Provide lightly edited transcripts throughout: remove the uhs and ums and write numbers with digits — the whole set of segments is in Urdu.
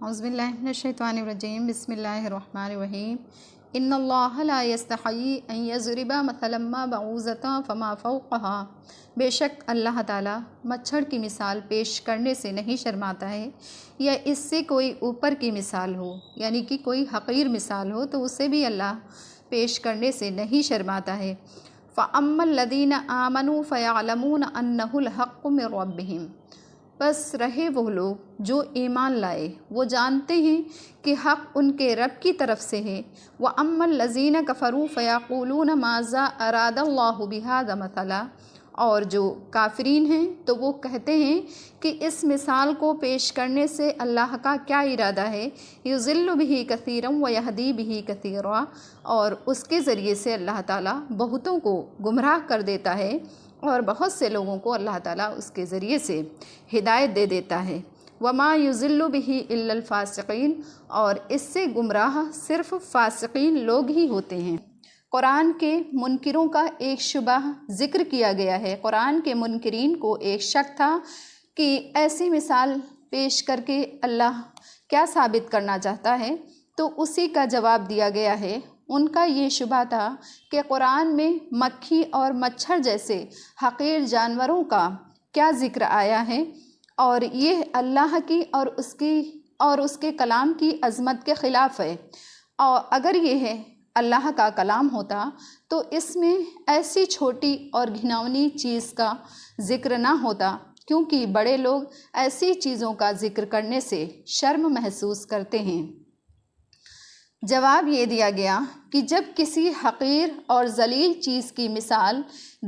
اعوذ باللہ من الشیطان الرجیم بسم اللہ الرحمن الرحیم ان اللہ لا یستحیی ان یضرب مثلا ما بعوضۃ فما فوقها، بے شک اللہ تعالیٰ مچھر کی مثال پیش کرنے سے نہیں شرماتا ہے، یا اس سے کوئی اوپر کی مثال ہو، یعنی کہ کوئی حقیر مثال ہو تو اسے بھی اللہ پیش کرنے سے نہیں شرماتا ہے۔ فَأَمَّا الَّذِينَ آمَنُوا فَيَعْلَمُونَ أَنَّهُ الْحَقُّ مِنْ رَبِّهِمْ، بس رہے وہ لوگ جو ایمان لائے، وہ جانتے ہیں کہ حق ان کے رب کی طرف سے ہے۔ وَأَمَّا الَّذِينَ كَفَرُوا فَيَقُولُونَ مَاذَا أَرَادَ اللَّهُ بِهَذَا مَثَلًا، اور جو کافرین ہیں تو وہ کہتے ہیں کہ اس مثال کو پیش کرنے سے اللہ کا کیا ارادہ ہے۔ يُضِلُّ بِهِ كَثِيرًا وَيَهْدِي بِهِ كَثِيرًا، اور اس کے ذریعے سے اللہ تعالیٰ بہتوں کو گمراہ کر دیتا ہے، اور بہت سے لوگوں کو اللہ تعالیٰ اس کے ذریعے سے ہدایت دے دیتا ہے۔ وَمَا يُضِلُّ بِهِ إِلَّا الْفَاسِقِينَ، اور اس سے گمراہ صرف فاسقین لوگ ہی ہوتے ہیں۔ قرآن کے منکروں کا ایک شبہ ذکر کیا گیا ہے۔ قرآن کے منکرین کو ایک شک تھا کہ ایسی مثال پیش کر کے اللہ کیا ثابت کرنا چاہتا ہے، تو اسی کا جواب دیا گیا ہے۔ ان کا یہ شبہ تھا کہ قرآن میں مکھی اور مچھر جیسے حقیر جانوروں کا کیا ذکر آیا ہے، اور یہ اللہ کی اور اس کے کلام کی عظمت کے خلاف ہے۔ اور اگر یہ اللہ کا کلام ہوتا تو اس میں ایسی چھوٹی اور گھناؤنی چیز کا ذکر نہ ہوتا، کیونکہ بڑے لوگ ایسی چیزوں کا ذکر کرنے سے شرم محسوس کرتے ہیں۔ جواب یہ دیا گیا کہ جب کسی حقیر اور ذلیل چیز کی مثال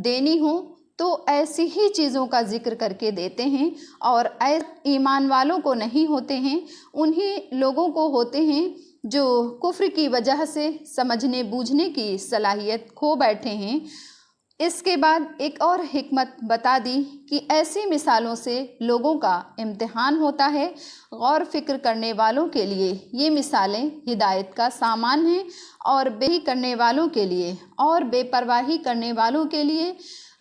دینی ہو تو ایسی ہی چیزوں کا ذکر کر کے دیتے ہیں، اور ایمان والوں کو نہیں ہوتے ہیں، انہی لوگوں کو ہوتے ہیں جو کفر کی وجہ سے سمجھنے بوجھنے کی صلاحیت کھو بیٹھے ہیں۔ اس کے بعد ایک اور حکمت بتا دی کہ ایسی مثالوں سے لوگوں کا امتحان ہوتا ہے۔ غور فکر کرنے والوں کے لیے یہ مثالیں ہدایت کا سامان ہیں، اور بے کرنے والوں کے لیے اور بے پرواہی کرنے والوں کے لیے،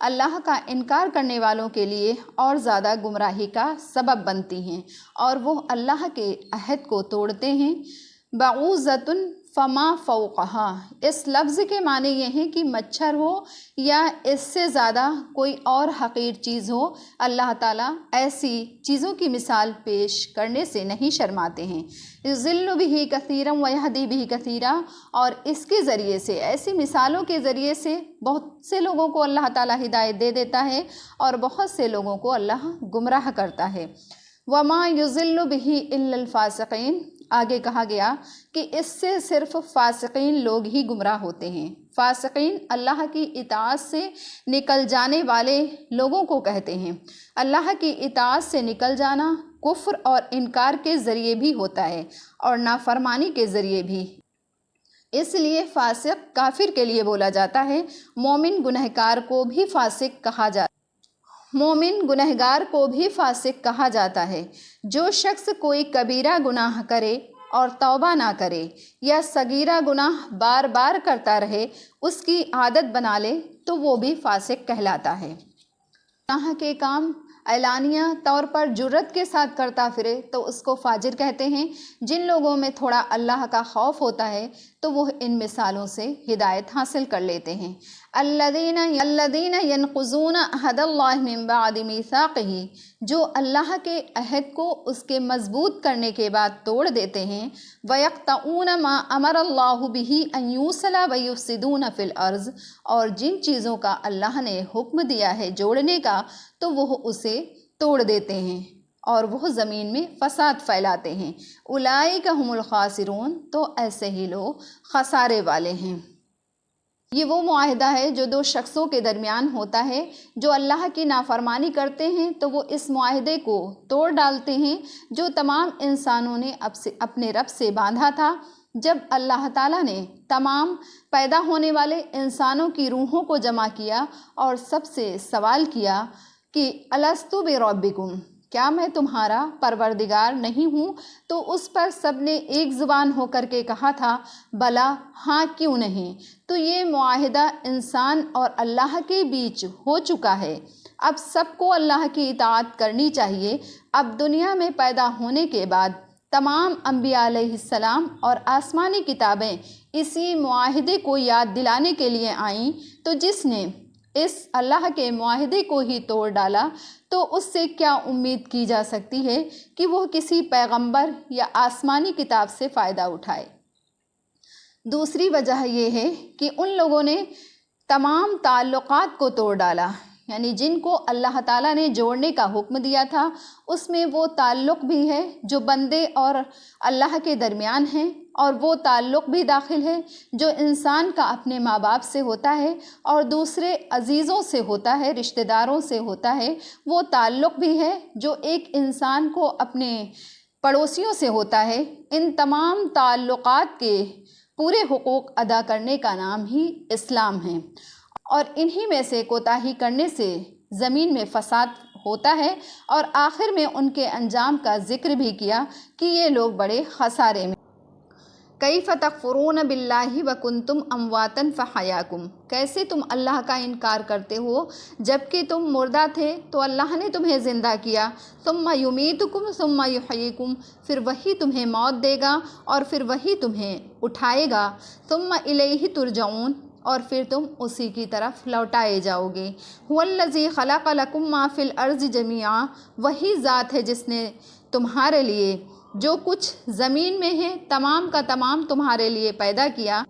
اللہ کا انکار کرنے والوں کے لیے اور زیادہ گمراہی کا سبب بنتی ہیں، اور وہ اللہ کے عہد کو توڑتے ہیں۔ بعوضۃ فما فوقها، اس لفظ کے معنی یہ ہیں کہ مچھر ہو یا اس سے زیادہ کوئی اور حقیر چیز ہو، اللہ تعالیٰ ایسی چیزوں کی مثال پیش کرنے سے نہیں شرماتے ہیں۔ يُضِلُّ بِهِ كَثِيرًا وَيَهْدِي بِهِ كَثِيرًا، اور اس کے ذریعے سے، ایسی مثالوں کے ذریعے سے بہت سے لوگوں کو اللہ تعالیٰ ہدایت دے دیتا ہے، اور بہت سے لوگوں کو اللہ گمراہ کرتا ہے۔ وَمَا يُضِلُّ بِهِ إِلَّا الْفَاسِقِينَ، آگے کہا گیا کہ اس سے صرف فاسقین لوگ ہی گمراہ ہوتے ہیں۔ فاسقین اللہ کی اطاعت سے نکل جانے والے لوگوں کو کہتے ہیں۔ اللہ کی اطاعت سے نکل جانا کفر اور انکار کے ذریعے بھی ہوتا ہے، اور نافرمانی کے ذریعے بھی۔ اس لیے فاسق کافر کے لیے بولا جاتا ہے، مومن گنہگار کو بھی فاسق کہا جاتا ہے۔ مومن گنہگار کو بھی فاسق کہا جاتا ہے۔ جو شخص کوئی کبیرہ گناہ کرے اور توبہ نہ کرے، یا صغیرہ گناہ بار بار کرتا رہے، اس کی عادت بنا لے، تو وہ بھی فاسق کہلاتا ہے۔ گناہ کے کام اعلانیہ طور پر جرت کے ساتھ کرتا پھرے تو اس کو فاجر کہتے ہیں۔ جن لوگوں میں تھوڑا اللہ کا خوف ہوتا ہے تو وہ ان مثالوں سے ہدایت حاصل کر لیتے ہیں۔ الذین ینقضون عہد اللہ من بعد میثاقہ، جو اللہ کے عہد کو اس کے مضبوط کرنے کے بعد توڑ دیتے ہیں۔ ویقطعون ما امر اللہ بہ ان یوصل ویفسدون فی الارض، اور جن چیزوں کا اللہ نے حکم دیا ہے جوڑنے کا تو وہ اسے توڑ دیتے ہیں، اور وہ زمین میں فساد پھیلاتے ہیں۔ اولئک ھم الخاسرون، تو ایسے ہی لوگ خسارے والے ہیں۔ یہ وہ معاہدہ ہے جو دو شخصوں کے درمیان ہوتا ہے۔ جو اللہ کی نافرمانی کرتے ہیں تو وہ اس معاہدے کو توڑ ڈالتے ہیں جو تمام انسانوں نے اپنے رب سے باندھا تھا۔ جب اللہ تعالیٰ نے تمام پیدا ہونے والے انسانوں کی روحوں کو جمع کیا اور سب سے سوال کیا کہ الستُ بربکم، کیا میں تمہارا پروردگار نہیں ہوں، تو اس پر سب نے ایک زبان ہو کر کے کہا تھا بلا، ہاں کیوں نہیں۔ تو یہ معاہدہ انسان اور اللہ کے بیچ ہو چکا ہے۔ اب سب کو اللہ کی اطاعت کرنی چاہیے۔ اب دنیا میں پیدا ہونے کے بعد تمام انبیاء علیہ السلام اور آسمانی کتابیں اسی معاہدے کو یاد دلانے کے لیے آئیں، تو جس نے اس اللہ کے معاہدے کو ہی توڑ ڈالا تو اس سے کیا امید کی جا سکتی ہے کہ وہ کسی پیغمبر یا آسمانی کتاب سے فائدہ اٹھائے۔ دوسری وجہ یہ ہے کہ ان لوگوں نے تمام تعلقات کو توڑ ڈالا، یعنی جن کو اللہ تعالیٰ نے جوڑنے کا حکم دیا تھا اس میں وہ تعلق بھی ہے جو بندے اور اللہ کے درمیان ہیں، اور وہ تعلق بھی داخل ہے جو انسان کا اپنے ماں باپ سے ہوتا ہے اور دوسرے عزیزوں سے ہوتا ہے، رشتہ داروں سے ہوتا ہے۔ وہ تعلق بھی ہے جو ایک انسان کو اپنے پڑوسیوں سے ہوتا ہے۔ ان تمام تعلقات کے پورے حقوق ادا کرنے کا نام ہی اسلام ہے، اور انہی میں سے کوتاہی کرنے سے زمین میں فساد ہوتا ہے، اور آخر میں ان کے انجام کا ذکر بھی کیا کہ یہ لوگ بڑے خسارے میں۔ کیف تکفرون باللہ وکنتم امواتا فحیاکم، کیسے تم اللہ کا انکار کرتے ہو جبکہ تم مردہ تھے تو اللہ نے تمہیں زندہ کیا، ثم یمیتکم ثم یحییکم، پھر وہی تمہیں موت دے گا اور پھر وہی تمہیں اٹھائے گا، ثم الیہ ترجعون، اور پھر تم اسی کی طرف لوٹائے جاؤ گے۔ هو الذی خلق لکم ما فی الارض جمیعا، وہی ذات ہے جس نے تمہارے لیے جو کچھ زمین میں ہے تمام کا تمام تمہارے لیے پیدا کیا۔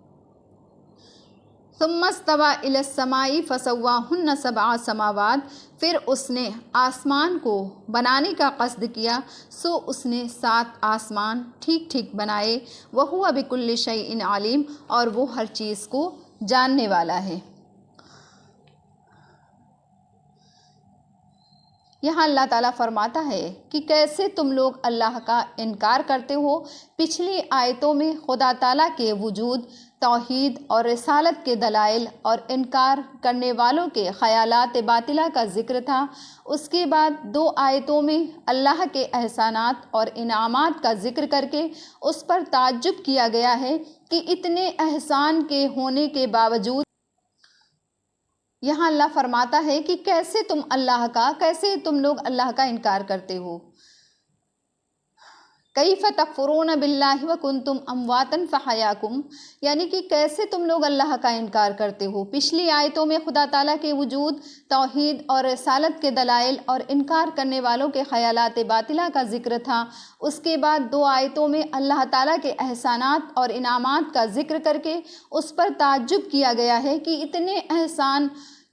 ثم استوى الی السماء فسواہن سبع سماوات، پھر اس نے آسمان کو بنانے کا قصد کیا سو اس نے 7 آسمان ٹھیک ٹھیک بنائے۔ وَهُوَ بِكُلِّ شَيْءٍ عَلِيمٌ، اور وہ ہر چیز کو جاننے والا ہے۔ یہاں اللہ تعالیٰ فرماتا ہے کہ کیسے تم لوگ اللہ کا انکار کرتے ہو۔ پچھلی آیتوں میں خدا تعالیٰ کے وجود، توحید اور رسالت کے دلائل اور انکار کرنے والوں کے خیالات باطلہ کا ذکر تھا۔ اس کے بعد 2 آیتوں میں اللہ کے احسانات اور انعامات کا ذکر کر کے اس پر تعجب کیا گیا ہے کہ اتنے احسان کے ہونے کے باوجود یہاں اللہ فرماتا ہے کہ کیسے تم لوگ اللہ کا انکار کرتے ہو۔ کیف تکفرون باللہ وکنتم امواتا فحیاکم، یعنی کہ کیسے تم لوگ اللہ کا انکار کرتے ہو۔ پچھلی آیتوں میں خدا تعالیٰ کے وجود، توحید اور رسالت کے دلائل اور انکار کرنے والوں کے خیالات باطلہ کا ذکر تھا۔ اس کے بعد 2 آیتوں میں اللہ تعالیٰ کے احسانات اور انعامات کا ذکر کر کے اس پر تعجب کیا گیا ہے کہ اتنے احسان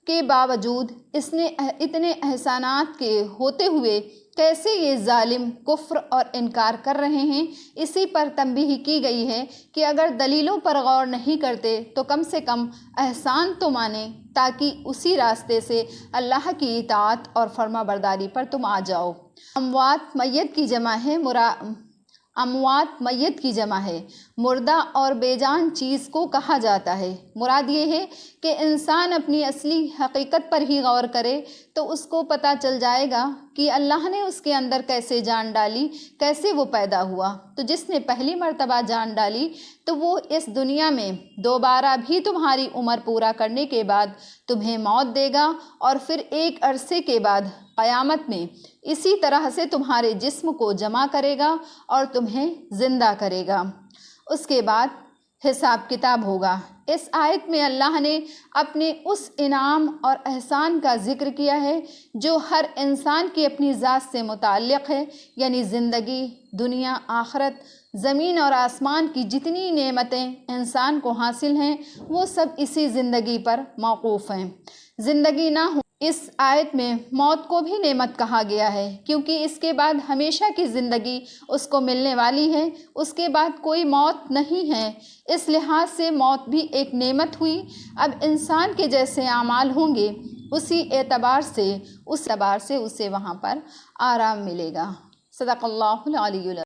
کے باوجود، اتنے احسانات کے ہوتے ہوئے کیسے یہ ظالم کفر اور انکار کر رہے ہیں۔ اسی پر تنبیہ کی گئی ہے کہ اگر دلیلوں پر غور نہیں کرتے تو کم سے کم احسان تو مانیں تاکہ اسی راستے سے اللہ کی اطاعت اور فرما برداری پر تم آ جاؤ۔ اموات میت کی جمع ہے، مردہ اور بے جان چیز کو کہا جاتا ہے۔ مراد یہ ہے کہ انسان اپنی اصلی حقیقت پر ہی غور کرے تو اس کو پتہ چل جائے گا کہ اللہ نے اس کے اندر کیسے جان ڈالی، کیسے وہ پیدا ہوا۔ تو جس نے پہلی مرتبہ جان ڈالی تو وہ اس دنیا میں دوبارہ بھی تمہاری عمر پورا کرنے کے بعد تمہیں موت دے گا، اور پھر ایک عرصے کے بعد قیامت میں اسی طرح سے تمہارے جسم کو جمع کرے گا اور تمہیں زندہ کرے گا۔ اس کے بعد حساب کتاب ہوگا۔ اس آیت میں اللہ نے اپنے اس انعام اور احسان کا ذکر کیا ہے جو ہر انسان کی اپنی ذات سے متعلق ہے، یعنی زندگی، دنیا، آخرت، زمین اور آسمان کی جتنی نعمتیں انسان کو حاصل ہیں وہ سب اسی زندگی پر موقوف ہیں۔ زندگی نہ ہو، اس آیت میں موت کو بھی نعمت کہا گیا ہے کیونکہ اس کے بعد ہمیشہ کی زندگی اس کو ملنے والی ہے، اس کے بعد کوئی موت نہیں ہے۔ اس لحاظ سے موت بھی ایک نعمت ہوئی۔ اب انسان کے جیسے اعمال ہوں گے اسی اعتبار سے اسے وہاں پر آرام ملے گا۔ صدق اللہ العلی العظیم۔